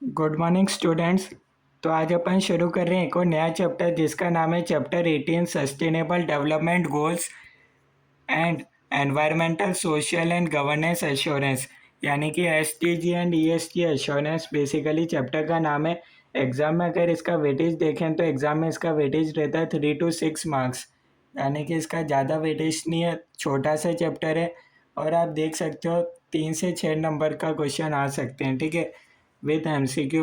Good morning students. तो आज अपन शुरू कर रहे हैं एक और नया चैप्टर जिसका नाम है chapter 18 sustainable development goals and environmental social and governance assurance, यानी कि SDG and ESG assurance basically chapter का नाम है। एग्ज़ाम में अगर इसका वेटेज देखें तो एग्ज़ाम में इसका वेटेज रहता है 3 to 6 मार्क्स, यानी कि इसका ज़्यादा वेटेज नहीं है, छोटा सा चैप्टर है। और आप देख सकते हो 3 से 6 नंबर का क्वेश्चन आ सकते हैं, ठीक है, विद MCQ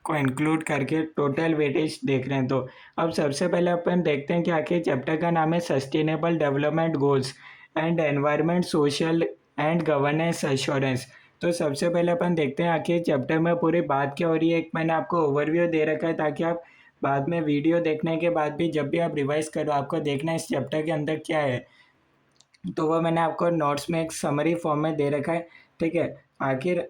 को इंक्लूड करके टोटल वेटेज देख रहे हैं। तो अब सबसे पहले अपन देखते हैं कि आखिर चैप्टर का नाम है sustainable development goals and environment social and governance assurance. तो सबसे पहले अपन देखते हैं आखिर चैप्टर में पूरी बात क्या हो रही है। एक मैंने आपको ओवरव्यू दे रखा है ताकि आप बाद में वीडियो देखने के बाद भी जब भी आप रिवाइज करो आपको देखना है इस चैप्टर के अंदर क्या है। तो वो मैंने आपको नोट्स में एक समरी फॉर्म में दे रखा है, ठीक है। आखिर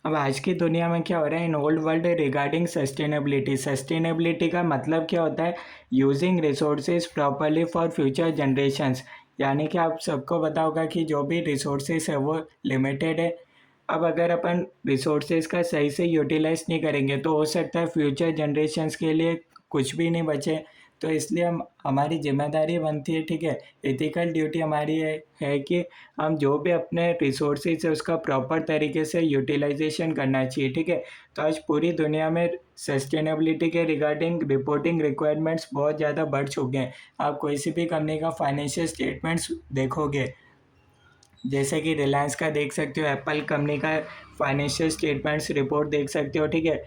अब आज की दुनिया में क्या हो रहा है in old world regarding sustainability. Sustainability का मतलब क्या होता है? Using resources properly for future generations, यानी कि आप सबको पता होगा कि जो भी रिसोर्सेज है वो लिमिटेड है। अब अगर अपन रिसोर्सेज का सही से यूटिलाइज नहीं करेंगे तो हो सकता है फ्यूचर जनरेशन्स के लिए कुछ भी नहीं बचे। तो इसलिए हम हमारी जिम्मेदारी बनती है, ठीक है, एथिकल ड्यूटी हमारी है कि हम जो भी अपने रिसोर्सेज है उसका प्रॉपर तरीके से यूटिलाइजेशन करना चाहिए, ठीक है। तो आज पूरी दुनिया में सस्टेनेबिलिटी के रिगार्डिंग रिपोर्टिंग रिक्वायरमेंट्स बहुत ज़्यादा बढ़ चुके हैं। आप कोई सी भी कंपनी का फाइनेंशियल स्टेटमेंट्स देखोगे, जैसे कि रिलायंस का देख सकते हो, एप्पल कंपनी का फाइनेंशियल स्टेटमेंट्स रिपोर्ट देख सकते हो, ठीक है।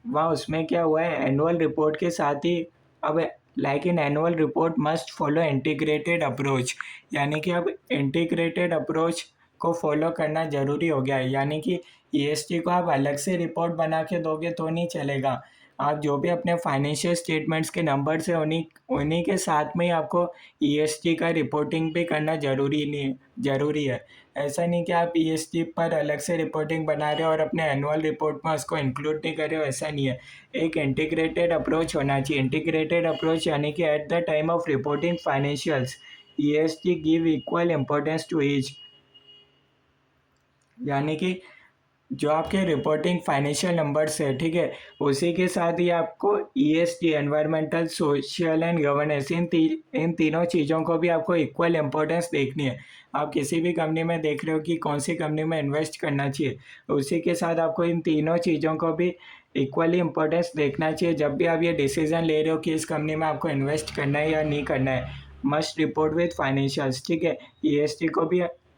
वहाँ उसमें क्या हुआ है, एनुअल रिपोर्ट के साथ ही अब like in annual report must follow integrated approach, यानी कि अब इंटीग्रेटेड अप्रोच को फॉलो करना ज़रूरी हो गया है। यानी कि ESG को आप अलग से रिपोर्ट बना के दोगे तो नहीं चलेगा। आप जो भी अपने फाइनेंशियल स्टेटमेंट्स के नंबर्स है उन्हीं उन्हीं के साथ में ही आपको ESG का रिपोर्टिंग भी करना ज़रूरी है। ऐसा नहीं कि आप ESG पर अलग से रिपोर्टिंग बना रहे हो और अपने एनुअल रिपोर्ट में उसको इंक्लूड नहीं कर रहे हो, ऐसा नहीं है। एक इंटीग्रेटेड अप्रोच होना चाहिए। इंटीग्रेटेड अप्रोच यानी कि at the time of reporting financials ESG give equal importance to each, यानी कि जो आपके रिपोर्टिंग फाइनेंशियल नंबर्स है, ठीक है, उसी के साथ ही आपको ESG environmental social and governance इन तीनों चीज़ों को भी आपको इक्वल इम्पोर्टेंस देखनी है। आप किसी भी कंपनी में देख रहे हो कि कौन सी कंपनी में इन्वेस्ट करना चाहिए, उसी के साथ आपको इन तीनों चीज़ों को भी इक्वली इम्पोर्टेंस देखना चाहिए। जब भी आप ये डिसीजन ले रहे हो कि इस कंपनी में आपको इन्वेस्ट करना है या नहीं करना है, मस्ट रिपोर्ट विथ फाइनेंशियल्स, ठीक है।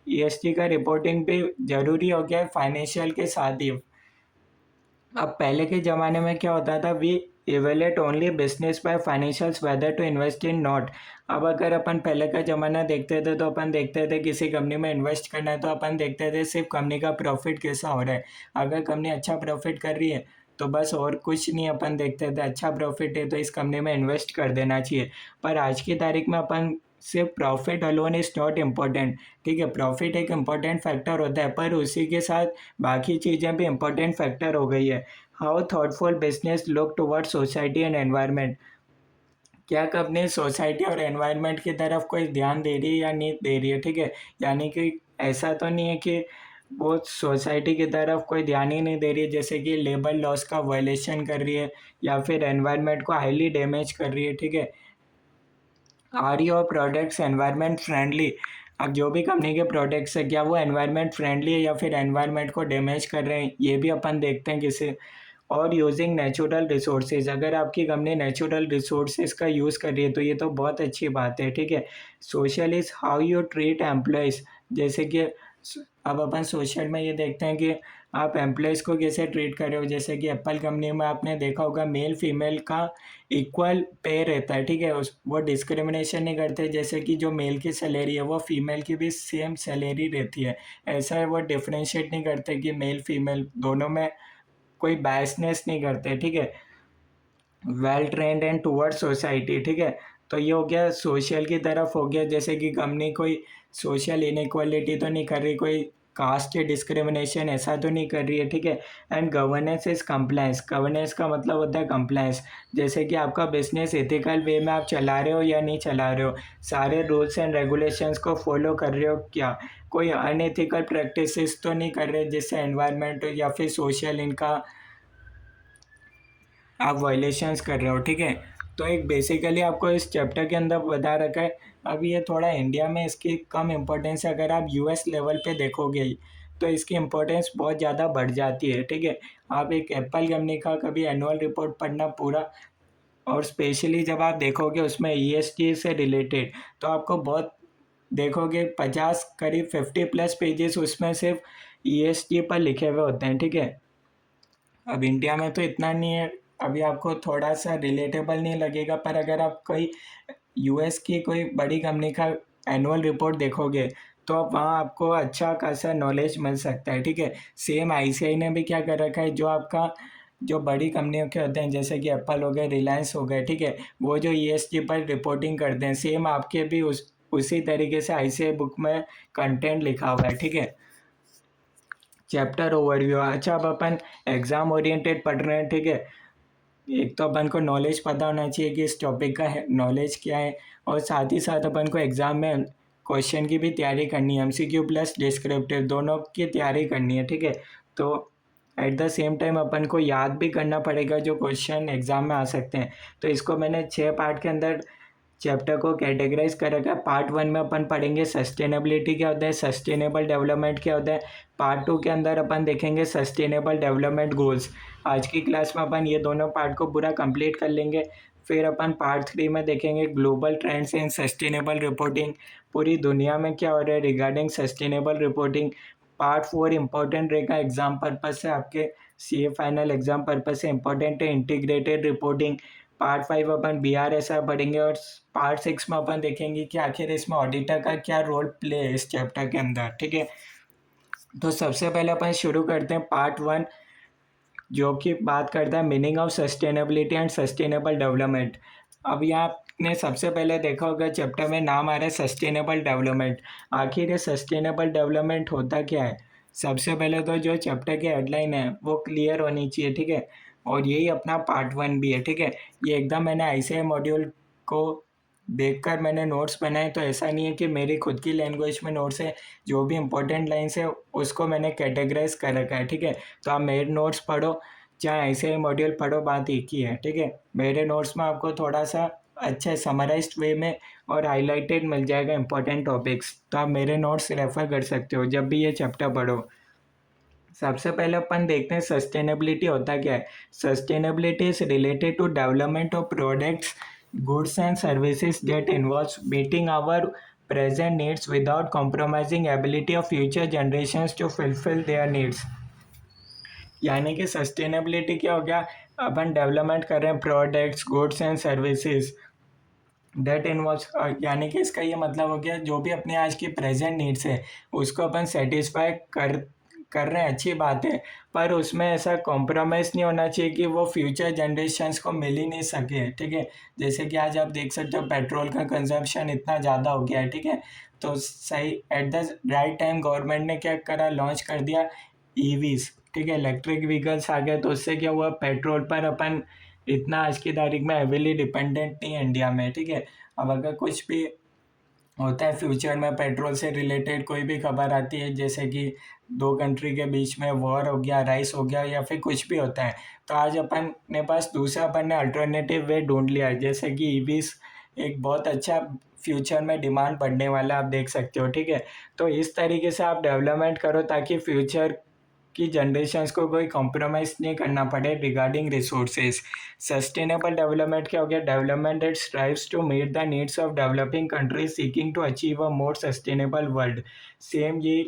ESG का रिपोर्टिंग भी ज़रूरी हो गया है फाइनेंशियल के साथ ही। अब पहले के ज़माने में क्या होता था, we evaluate only business by financials whether to invest in not. अब अगर अपन पहले का ज़माना देखते थे तो अपन देखते थे किसी कंपनी में इन्वेस्ट करना है तो अपन देखते थे सिर्फ कंपनी का प्रॉफिट कैसा हो रहा है। अगर कंपनी अच्छा प्रॉफिट कर रही है तो बस, और कुछ नहीं, अपन देखते थे अच्छा प्रॉफिट है तो इस कंपनी में इन्वेस्ट कर देना चाहिए। पर आज की तारीख में अपन सिर्फ profit alone is not important, ठीक है। प्रॉफिट एक इम्पोर्टेंट फैक्टर होता है पर उसी के साथ बाकी चीज़ें भी इम्पोर्टेंट फैक्टर हो गई है। How thoughtful business look toward society and environment, क्या कंपनी सोसाइटी और एनवायरनमेंट की तरफ कोई ध्यान दे रही है या नहीं दे रही है, ठीक है। यानी कि ऐसा तो नहीं है कि वो सोसाइटी की तरफ कोई ध्यान ही नहीं दे रही है, जैसे कि लेबर लॉस का वायलेशन कर रही है या फिर एनवायरनमेंट को हाईली डैमेज कर रही है, ठीक है। Are your products environment friendly, अब जो भी कंपनी के प्रोडक्ट्स है क्या वो एनवायरनमेंट फ्रेंडली है या फिर एनवायरनमेंट को डैमेज कर रहे हैं, ये भी अपन देखते हैं किसी। और यूजिंग नेचुरल रिसोर्सेज, अगर आपकी कंपनी नेचुरल रिसोर्सेज का यूज़ कर रही है तो ये तो बहुत अच्छी बात है, ठीक है। Social is how you treat employees, जैसे कि अब अपन सोशल में ये देखते हैं कि आप एम्प्लॉयज़ को कैसे ट्रीट कर रहे हो। जैसे कि एप्पल कंपनी में आपने देखा होगा मेल फीमेल का इक्वल पे रहता है, ठीक है। उस वो डिस्क्रिमिनेशन नहीं करते, जैसे कि जो मेल की सैलरी है वो फीमेल की भी सेम सैलरी रहती है। ऐसा है, वो डिफ्रेंशिएट नहीं करते कि मेल फीमेल दोनों में कोई बायसनेस नहीं करते, ठीक है। Well trained and toward society, ठीक है। तो ये हो गया सोशल की तरफ हो गया, जैसे कि कंपनी कोई सोशल इनइक्वालिटी तो नहीं कर रही, कोई कास्ट डिस्क्रिमिनेशन ऐसा तो नहीं कर रही है, ठीक है। And governance is compliance, governance का मतलब होता है कंप्लायंस, जैसे कि आपका बिजनेस एथिकल वे में आप चला रहे हो या नहीं चला रहे हो, सारे रूल्स एंड रेगुलेशंस को फॉलो कर रहे हो क्या, कोई अनएथिकल प्रैक्टिसेस तो नहीं कर रहे जिससे एनवायरनमेंट या फिर सोशल इनका आप वायलेशंस कर रहे हो, ठीक है। तो एक बेसिकली आपको इस चैप्टर के अंदर बता रखा है। अब ये थोड़ा इंडिया में इसकी कम इम्पोर्टेंस है, अगर आप यूएस लेवल पे देखोगे तो इसकी इम्पोर्टेंस बहुत ज़्यादा बढ़ जाती है, ठीक है। आप एक एप्पल कंपनी का कभी एनुअल रिपोर्ट पढ़ना पूरा, और स्पेशली जब आप देखोगे उसमें ईएसजी से रिलेटेड, तो आपको बहुत देखोगे 50 करीब 50+ पेजेस उसमें सिर्फ ईएसजी पर लिखे हुए होते हैं, ठीक है। अब इंडिया में तो इतना नहीं है, अभी आपको थोड़ा सा रिलेटेबल नहीं लगेगा, पर अगर आप कोई यूएस की कोई बड़ी कंपनी का एनुअल रिपोर्ट देखोगे तो आप वहाँ आपको अच्छा खासा नॉलेज मिल सकता है, ठीक है। सेम आईसीआई ने भी क्या कर रखा है, जो आपका जो बड़ी कंपनियों के होते हैं जैसे कि एप्पल हो गए, रिलायंस हो गए, ठीक है, वो जो ईएसजी पर रिपोर्टिंग करते हैं, सेम आपके भी उसी तरीके से आईसीआई बुक में कंटेंट लिखा हुआ है, ठीक है। चैप्टर ओवरव्यू, अच्छा अब अपन एग्जाम ओरिएंटेड पढ़ रहे हैं, ठीक है। एक तो अपन को नॉलेज पता होना चाहिए कि इस टॉपिक का नॉलेज क्या है, और साथ ही साथ अपन को एग्ज़ाम में क्वेश्चन की भी तैयारी करनी है, एमसीक्यू प्लस डिस्क्रिप्टिव दोनों की तैयारी करनी है, ठीक है। तो एट द सेम टाइम अपन को याद भी करना पड़ेगा जो क्वेश्चन एग्ज़ाम में आ सकते हैं। तो इसको मैंने 6 पार्ट के अंदर चैप्टर को कैटेगराइज कर रखा है। पार्ट 1 में अपन पढ़ेंगे सस्टेनेबिलिटी क्या होता है, सस्टेनेबल डेवलपमेंट क्या होता है। पार्ट 2 के अंदर अपन देखेंगे सस्टेनेबल डेवलपमेंट गोल्स। आज की क्लास में अपन ये दोनों पार्ट को पूरा कंप्लीट कर लेंगे। फिर अपन पार्ट 3 में देखेंगे global trends in sustainable reporting, पूरी दुनिया में क्या हो रहा है regarding sustainable reporting. Part 4 important रहेगा एग्जाम पर्पज से, आपके सीए फाइनल एग्जाम पर्पज से इंपॉर्टेंट है इंटीग्रेटेड रिपोर्टिंग। पार्ट 5 अपन बीआरएसआर पढ़ेंगे, और पार्ट 6 में अपन देखेंगे कि आखिर इसमें ऑडिटर का क्या रोल प्ले है इस चैप्टर के अंदर, ठीक है। तो सबसे पहले अपन शुरू करते हैं पार्ट 1, जो कि बात करता है meaning of sustainability and sustainable development. अब यहाँ आपने सबसे पहले देखा होगा चैप्टर में नाम आ रहा है सस्टेनेबल डेवलपमेंट। आखिर ये सस्टेनेबल डेवलपमेंट होता क्या है, सबसे पहले तो जो चैप्टर की हेडलाइन है वो क्लियर होनी चाहिए, ठीक है। और यही अपना पार्ट 1 भी है, ठीक है। ये एकदम मैंने आईसीआई मॉड्यूल को देखकर मैंने नोट्स बनाए, तो ऐसा नहीं है कि मेरी खुद की लैंग्वेज में नोट्स है, जो भी इंपॉर्टेंट लाइन्स है उसको मैंने कैटेगराइज कर रखा है, ठीक है। तो आप मेरे नोट्स पढ़ो चाहे ऐसे ही मॉड्यूल पढ़ो, बात एक ही है, ठीक है। मेरे नोट्स में आपको थोड़ा सा अच्छे समराइज्ड वे में और हाईलाइटेड मिल जाएगा इंपॉर्टेंट टॉपिक्स, तो आप मेरे नोट्स रेफर कर सकते हो जब भी ये चैप्टर पढ़ो। सबसे पहले अपन देखते हैं सस्टेनेबिलिटी होता क्या है। Sustainability is related to development of products, goods and services that involves meeting our present needs without compromising ability of future generations to fulfill their needs। यानी कि सस्टेनेबिलिटी क्या हो गया, अपन डेवलपमेंट कर रहे हैं products, goods and services that involves, यानी कि इसका ये मतलब हो गया जो भी अपने आज की प्रेजेंट नीड्स है उसको अपन सेटिस्फाई कर रहे हैं, अच्छी बात है। पर उसमें ऐसा कॉम्प्रोमाइज़ नहीं होना चाहिए कि वो फ्यूचर जनरेशन्स को मिल ही नहीं सके, ठीक है। जैसे कि आज आप देख सकते हो पेट्रोल का कंजम्पशन इतना ज़्यादा हो गया है, ठीक है। तो सही at the right time government ने क्या करा, लॉन्च कर दिया ईवीज, ठीक है, इलेक्ट्रिक व्हीकल्स आ गए। तो उससे क्या हुआ, पेट्रोल पर अपन इतना आज की तारीख में हेविली डिपेंडेंट नहीं है इंडिया में, ठीक है। अब अगर कुछ भी होता है फ्यूचर में पेट्रोल से रिलेटेड कोई भी खबर आती है, जैसे कि दो कंट्री के बीच में वॉर हो गया, राइस हो गया, या फिर कुछ भी होता है, तो आज अपन ने पास दूसरा अपन ने अल्टरनेटिव वे ढूंढ लिया है, जैसे कि ईवीज एक बहुत अच्छा फ्यूचर में डिमांड बढ़ने वाला आप देख सकते हो, ठीक है। तो इस तरीके से आप डेवलपमेंट करो ताकि फ्यूचर कि जनरेशन्स को कोई कॉम्प्रोमाइज़ नहीं करना पड़े रिगार्डिंग रिसोर्सेज। सस्टेनेबल डेवलपमेंट क्या हो गया, development that strives to meet the needs of developing countries seeking to achieve a more sustainable world. Same ये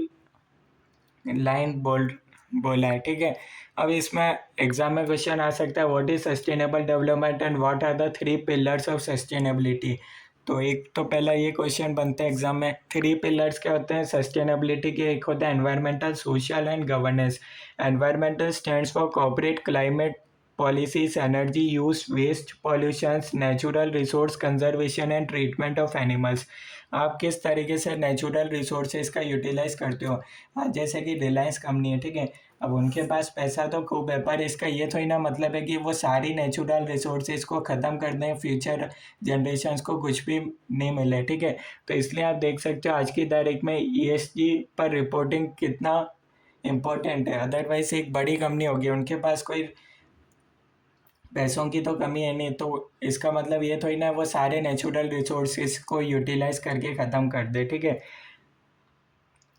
लाइन बोला है, ठीक है। अब इसमें एग्जाम में क्वेश्चन आ सकता है what is sustainable development and what are the 3 pillars of sustainability. तो एक तो पहला ये क्वेश्चन बनता है एग्जाम में, 3 पिलर्स क्या होते हैं सस्टेनेबिलिटी के, एक होता है environmental, social and governance. Environmental stands for corporate climate policies, energy use, waste pollutions, natural resource conservation and treatment of animals. आप किस तरीके से नेचुरल रिसोर्सेज का यूटिलाइज करते हो। हाँ, जैसे कि रिलायंस कंपनी है, ठीक है। अब उनके पास पैसा तो खूब है, पर इसका ये थोड़ी ना मतलब है कि वो सारी नेचुरल रिसोर्सेज को ख़त्म कर दें, फ्यूचर जनरेशन्स को कुछ भी नहीं मिले, ठीक है। तो इसलिए आप देख सकते हो आज की तारीख में ईएसजी पर रिपोर्टिंग कितना इम्पोर्टेंट है। अदरवाइज एक बड़ी कंपनी होगी, उनके पास कोई पैसों की तो कमी है नहीं, तो इसका मतलब ये थोड़ी ना वो सारे नेचुरल रिसोर्सेज को यूटिलाइज करके ख़त्म कर दे, ठीक है।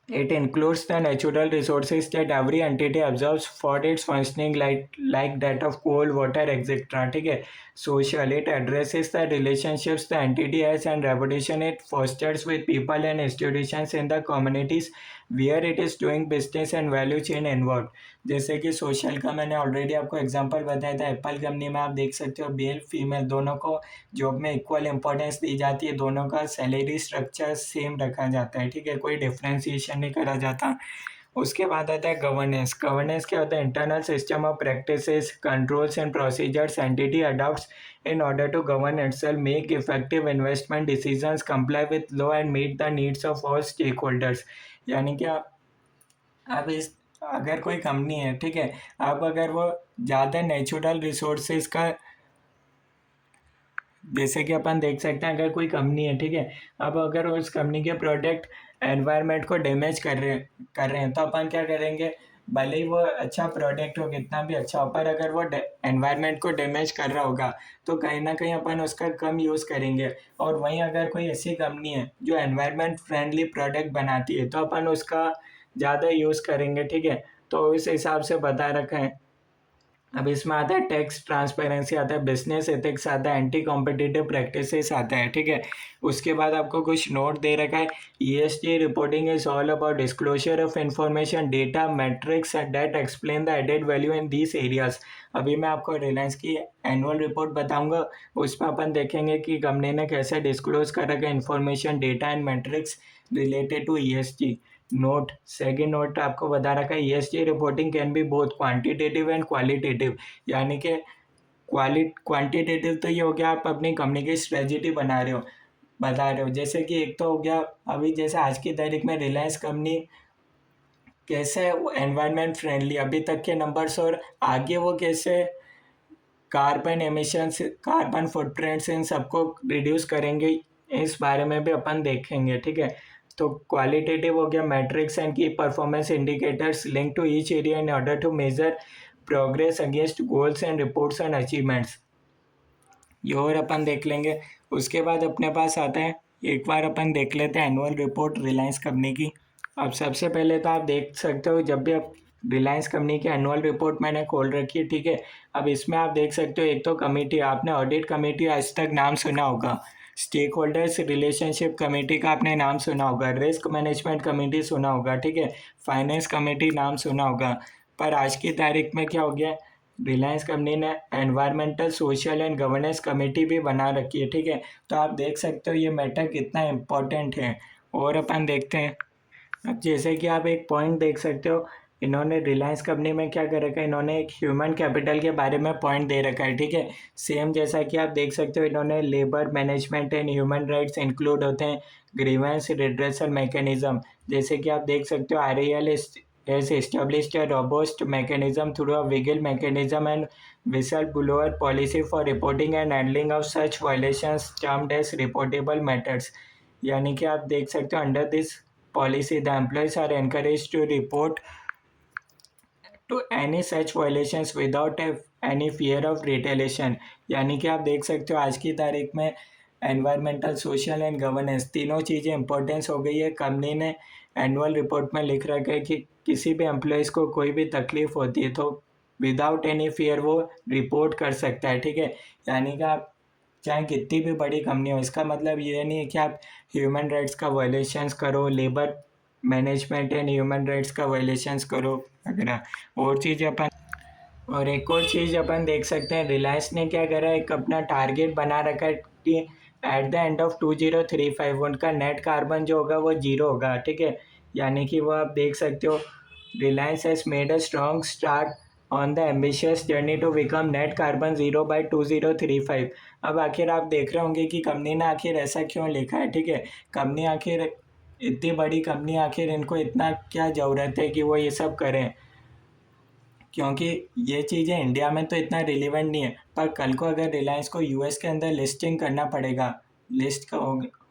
It includes the natural resources that every entity absorbs for its functioning, like that of coal, water, etc. ठीक है। Social, it addresses the relationships the entity has and reputation it fosters with people and institutions in the communities where it is doing business and value chain involved। जैसे कि social का मैंने already आपको example बताया था, Apple company में आप देख सकते हो मेल फीमेल दोनों को जॉब में इक्वल इंपॉर्टेंस दी जाती है, दोनों का सैलरी स्ट्रक्चर सेम रखा जाता है, ठीक है, कोई डिफ्रेंसिएशन नहीं करा जाता। उसके बाद आता है गवर्नेंस। गवर्नेंस क्या होता है? Internal system of practices, controls and procedures entity adopts in order to govern itself, make effective investment decisions, comply with law and meet the needs of all stakeholders। यानी कि आप इस अगर कोई कंपनी है, ठीक है, आप अगर वो ज़्यादा नेचुरल रिसोर्सेज का, जैसे कि अपन देख सकते हैं अगर कोई कंपनी है, ठीक है, अब अगर उस कंपनी के प्रोडक्ट एनवायरनमेंट को डैमेज कर रहे हैं तो अपन क्या करेंगे? भले ही वो अच्छा प्रोडक्ट हो, कितना भी अच्छा हो, पर अगर वो एनवायरनमेंट को डैमेज कर रहा होगा तो कहीं ना कहीं अपन उसका कम यूज़ करेंगे। और वहीं अगर कोई ऐसी कंपनी है जो एनवायरनमेंट फ्रेंडली प्रोडक्ट बनाती है तो अपन उसका ज़्यादा यूज़ करेंगे, ठीक है। तो इस हिसाब से बता रखा है। अब इसमें आता है टैक्स ट्रांसपेरेंसी, आता है बिजनेस एथिक्स, आता है एंटी कॉम्पिटिटिव प्रैक्टिसेस आता है, ठीक है। उसके बाद आपको कुछ नोट दे रखा है। ESG reporting is all about disclosure of information, data, metrics that explain the added value in these areas. अभी मैं आपको रिलायंस की एनुअल रिपोर्ट बताऊंगा, उसमें अपन देखेंगे कि कंपनी ने कैसे डिस्क्लोज कर रखा है information, data and metrics related to ESG. Note, second note आपको बता रखा है ESG reporting can be both quantitative and qualitative. यानी कि क्वांटिटेटिव तो ये हो गया आप अपनी कंपनी की स्ट्रेटजी बता रहे हो, जैसे कि एक तो हो गया अभी जैसे आज की तारीख में रिलायंस कंपनी कैसे एनवायरनमेंट फ्रेंडली अभी तक के नंबर्स, और आगे वो कैसे कार्बन एमिशंस, कार्बन फुटप्रिंट्स, इन सबको रिड्यूस करेंगे, इस बारे में भी अपन देखेंगे, ठीक है। तो क्वालिटेटिव हो गया metrics and key performance indicators link to each area in order to measure progress against goals and reports and achievements, ये और अपन देख लेंगे। उसके बाद अपने पास आता है, एक बार अपन देख लेते हैं एनुअल रिपोर्ट रिलायंस कंपनी की। अब सबसे पहले तो आप देख सकते हो जब भी आप रिलायंस कंपनी की एनुअल रिपोर्ट मैंने खोल रखी है, ठीक है। अब इसमें आप देख सकते हो एक तो कमेटी, आपने ऑडिट कमेटी आज तक नाम सुना होगा, स्टेक होल्डर्स रिलेशनशिप कमेटी का आपने नाम सुना होगा, रिस्क मैनेजमेंट कमेटी सुना होगा, ठीक है, फाइनेंस कमेटी नाम सुना होगा। पर आज की तारीख में क्या हो गया? रिलायंस कंपनी ने environmental, social and governance committee भी बना रखी है, ठीक है। तो आप देख सकते हो ये मैटर कितना इम्पोर्टेंट है। और अपन देखते हैं, अब जैसे कि आप एक पॉइंट देख सकते हो, इन्होंने रिलायंस कंपनी में क्या कर रखा है, इन्होंने एक ह्यूमन कैपिटल के बारे में पॉइंट दे रखा है, ठीक है। सेम जैसा कि आप देख सकते हो इन्होंने labour management and human rights include होते हैं, ग्रीवेंस रिड्रेसल मैकेनिज्म, जैसे कि आप देख सकते हो RAL has established a robust mechanism through a wiggle mechanism and whistleblower policy for reporting and handling of such violations termed as reportable matters। यानी कि आप देख सकते हो under this policy the employees are encouraged to report to any such violations without any fear of retaliation। यानी कि आप देख सकते हो आज की तारीख में एनवायरमेंटल, सोशल एंड गवर्नेंस तीनों चीज़ें इंपॉर्टेंस हो गई है। कंपनी ने एनुअल रिपोर्ट में लिख रखा है कि किसी भी एम्प्लॉयज़ को कोई भी तकलीफ होती है तो विदाउट एनी फियर वो रिपोर्ट कर सकता है, ठीक है। यानी कि आप चाहे कितनी भी बड़ी कंपनी हो, इसका मतलब ये नहीं है कि आप ह्यूमन राइट्स का वायलेशंस करो, labour management and human rights का वायलेशंस करो वगैरह। और चीज़ अपन, और एक और चीज़ अपन देख सकते हैं, रिलायंस ने क्या करा है, एक अपना टारगेट बना रखा है कि एट द एंड ऑफ 2035 उनका नेट कार्बन जो होगा वो जीरो होगा, ठीक है। यानी कि वो आप देख सकते हो Reliance has made a strong start on the ambitious journey to become net carbon zero by 2035। अब आखिर आप देख रहे होंगे कि कंपनी ने आखिर ऐसा क्यों लिखा है, ठीक है। कंपनी आखिर इतनी बड़ी कंपनी, आखिर इनको इतना क्या ज़रूरत है कि वो ये सब करें, क्योंकि ये चीज़ें इंडिया में तो इतना रिलेवेंट नहीं है, पर कल को अगर रिलायंस को यूएस के अंदर लिस्टिंग करना पड़ेगा, लिस्ट का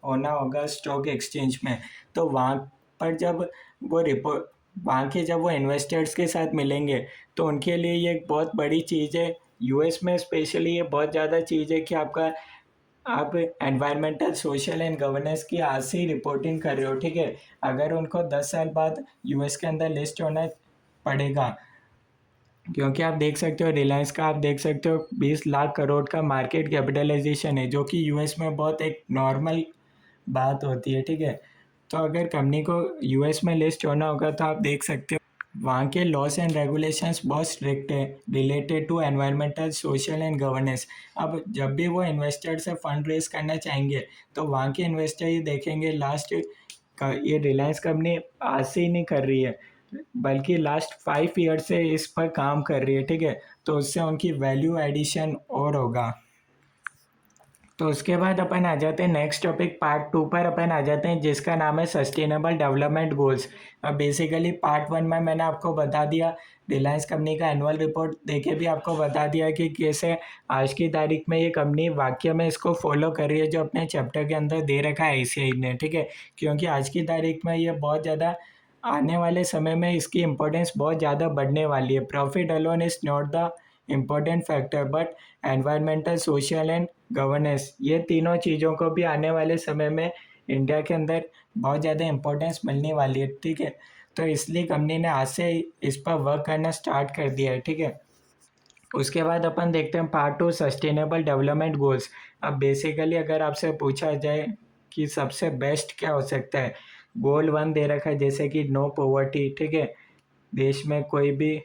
होना होगा स्टॉक एक्सचेंज में, तो वहाँ पर जब वो रिपोर्ट, वहाँ के जब वो इन्वेस्टर्स के साथ मिलेंगे, तो उनके लिए ये एक बहुत बड़ी चीज़ है। यूएस में स्पेशली ये बहुत ज़्यादा चीज़ है कि आप एनवायरमेंटल, सोशल एंड गवर्नेंस की आज से ही रिपोर्टिंग कर रहे हो, ठीक है। अगर उनको 10 साल बाद यूएस के अंदर लिस्ट होना पड़ेगा, क्योंकि आप देख सकते हो रिलायंस का, आप देख सकते हो 20 लाख करोड़ का मार्केट कैपिटलाइजेशन है, जो कि यूएस में बहुत एक नॉर्मल बात होती है, ठीक है। तो अगर कंपनी को यूएस में लिस्ट होना होगा, तो आप देख सकते हो वहाँ के लॉस एंड रेगुलेशंस बहुत स्ट्रिक्ट है related to environmental, social and governance. अब जब भी वो इन्वेस्टर से फंड रेज करना चाहेंगे, तो वहाँ के इन्वेस्टर ये देखेंगे लास्ट का, ये रिलायंस कंपनी आज से ही नहीं कर रही है, बल्कि लास्ट 5 ईयर से इस पर काम कर रही है, ठीक है। तो उससे उनकी वैल्यू एडिशन और होगा। तो उसके बाद अपन आ जाते हैं नेक्स्ट टॉपिक, पार्ट 2 पर अपन आ जाते हैं, जिसका नाम है सस्टेनेबल डेवलपमेंट गोल्स। अब बेसिकली पार्ट 1 में मैंने आपको बता दिया, रिलायंस कंपनी का एनुअल रिपोर्ट देके भी आपको बता दिया कि कैसे आज की तारीख में ये कंपनी वाकई में इसको फॉलो कर रही है, जो अपने चैप्टर के अंदर दे रखा है आईसीआई ने, ठीक है। क्योंकि आज की तारीख में ये बहुत ज़्यादा, आने वाले समय में इसकी इम्पोर्टेंस बहुत ज़्यादा बढ़ने वाली है। Profit alone is not the important factor, but environmental, social and governance, ये तीनों चीज़ों को भी आने वाले समय में इंडिया के अंदर बहुत ज़्यादा इम्पोर्टेंस मिलने वाली है, ठीक है। तो इसलिए कंपनी ने आज से इस पर वर्क करना स्टार्ट कर दिया है, ठीक है। उसके बाद अपन देखते हैं पार्ट 2, सस्टेनेबल डेवलपमेंट गोल्स। अब बेसिकली अगर आपसे पूछा जाए कि सबसे बेस्ट क्या हो सकता है, गोल 1 दे रखा है जैसे कि नो पॉवर्टी, ठीक है, देश में कोई भी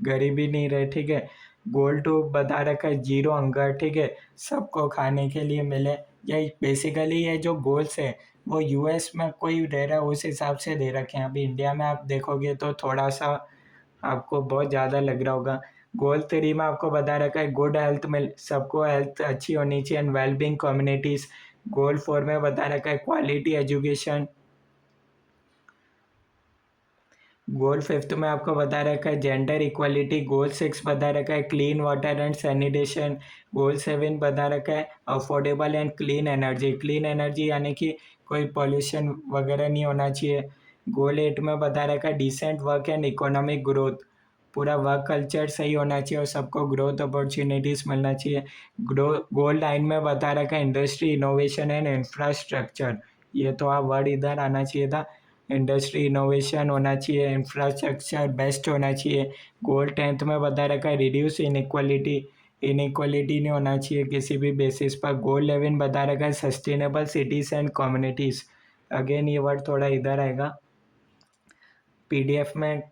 गरीबी नहीं रहे, ठीक है। गोल 2 बता रखा है जीरो हंगर, ठीक है, सबको खाने के लिए मिले। यही बेसिकली ये जो गोल्स है, वो यूएस में कोई रह रहा है उस हिसाब से दे रखे हैं। अभी इंडिया में आप देखोगे तो थोड़ा सा आपको बहुत ज़्यादा लग रहा होगा। गोल 3 में आपको बता रखा है गुड हेल्थ में, सबको हेल्थ अच्छी होनी चाहिए एंड वेलबींग कम्युनिटीज़। गोल 4 में बता रखा है क्वालिटी एजुकेशन। गोल 5 में आपको बता रखा है जेंडर इक्वालिटी। गोल 6 बता रखा है क्लीन वाटर एंड सैनिटेशन। गोल 7 बता रखा है affordable and clean energy. Clean energy यानी कि कोई पॉल्यूशन वगैरह नहीं होना चाहिए। गोल 8 में बता रखा है decent work and economic growth, पूरा वर्क कल्चर सही होना चाहिए और सबको ग्रोथ अपॉर्चुनिटीज़ मिलना चाहिए। गोल 9 में बता रखा है इंडस्ट्री, इनोवेशन एंड इंफ्रास्ट्रक्चर। ये तो आप वर्ड इधर आना चाहिए था, इंडस्ट्री इनोवेशन होना चाहिए, इंफ्रास्ट्रक्चर बेस्ट होना चाहिए। गोल 10 में बता रखा है रिड्यूस इनइक्वालिटी, इनइक्वालिटी नहीं होना चाहिए किसी भी बेसिस पर। गोल 11 बता रखा है sustainable cities and communities. Again ये वर्ड थोड़ा इधर आएगा, पीडीएफ में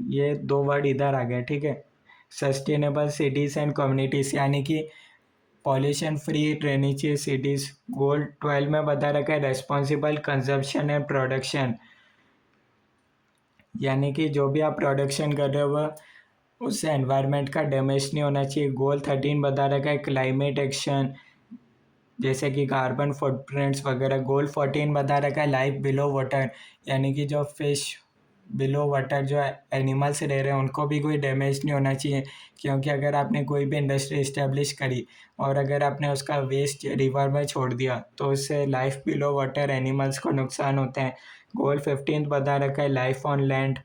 ये 2 वर्ड इधर आ गए, ठीक है। सस्टेनेबल सिटीज़ एंड कम्युनिटीज़ यानी कि पॉल्यूशन फ्री रहनी चाहिए सिटीज़। गोल 12 में बता रखा है रेस्पॉन्सिबल कंजप्शन एंड प्रोडक्शन, यानी कि जो भी आप प्रोडक्शन कर रहे हो वह उससे एनवायरनमेंट का डैमेज नहीं होना चाहिए। गोल 13 बता रखा है क्लाइमेट एक्शन, जैसे कि कार्बन फुटप्रिंट्स वगैरह। गोल 14 बता रखा है लाइफ बिलो वाटर, यानी कि जो फिश बिलो वाटर जो एनिमल्स रह रहे हैं उनको भी कोई डैमेज नहीं होना चाहिए, क्योंकि अगर आपने कोई भी इंडस्ट्री इस्टेब्लिश करी और अगर आपने उसका वेस्ट रिवर में छोड़ दिया, तो उससे लाइफ बिलो वाटर एनिमल्स को नुकसान होता है। गोल 15 बता रखा है लाइफ ऑन लैंड।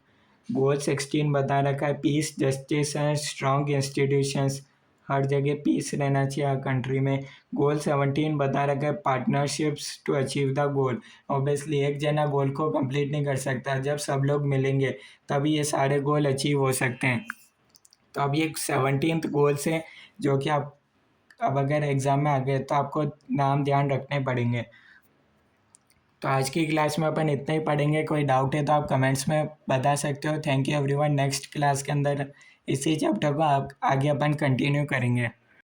गोल 16 बता रखा है peace, justice and strong institutions, हर जगह पीस रहना चाहिए हर कंट्री में। गोल 17 बता रखा है partnerships to achieve the goal. Obviously एक जना गोल को कंप्लीट नहीं कर सकता, जब सब लोग मिलेंगे तभी ये सारे गोल अचीव हो सकते हैं। तो अब ये 17th गोल्स हैं जो कि आप अब अगर एग्ज़ाम में आ गए तो आपको नाम ध्यान रखने पड़ेंगे। तो आज की क्लास में अपन इतना ही पढ़ेंगे, कोई डाउट है तो आप कमेंट्स में बता सकते हो। Thank you everyone. Next class के अंदर इसी चैप्टर को आगे अपन कंटिन्यू करेंगे।